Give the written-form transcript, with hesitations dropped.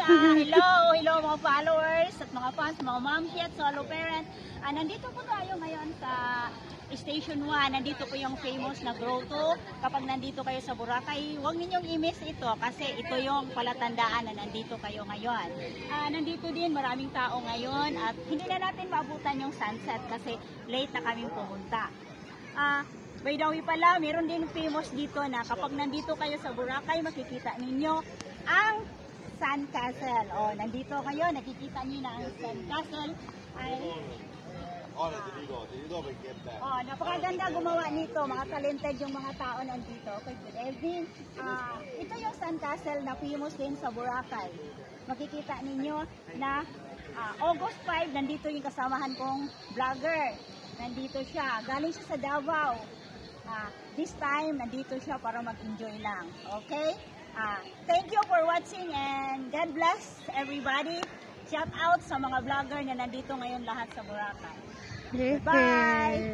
Hello mga followers at mga fans, mga momshi at solo parents. Nandito po tayo ngayon sa Station 1. Nandito po yung famous na grotto. Kapag nandito kayo sa Boracay, huwag ninyong i-miss ito kasi ito yung palatandaan na nandito kayo ngayon. Nandito din maraming tao ngayon at hindi na natin maabutan yung sunset kasi late na kaming pumunta. By the way pala, meron din famous dito na kapag nandito kayo sa Boracay, makikita ninyo ang Sand Castle. Nandito kayo, nakikita niyo na ang Sand Castle. Napakaganda gumawa nito. Mga talented yung mga tao nandito. Okay, good evening. Ito yung Sand Castle na famous din sa Boracay. Makikita ninyo na August 5, nandito yung kasamahan kong vlogger. Nandito siya. Galing siya sa Davao. This time, nandito siya para mag-enjoy lang. Okay? Thank you for watching and God bless everybody. Shout out sa mga vlogger na nandito ngayon lahat sa Boracay. Bye!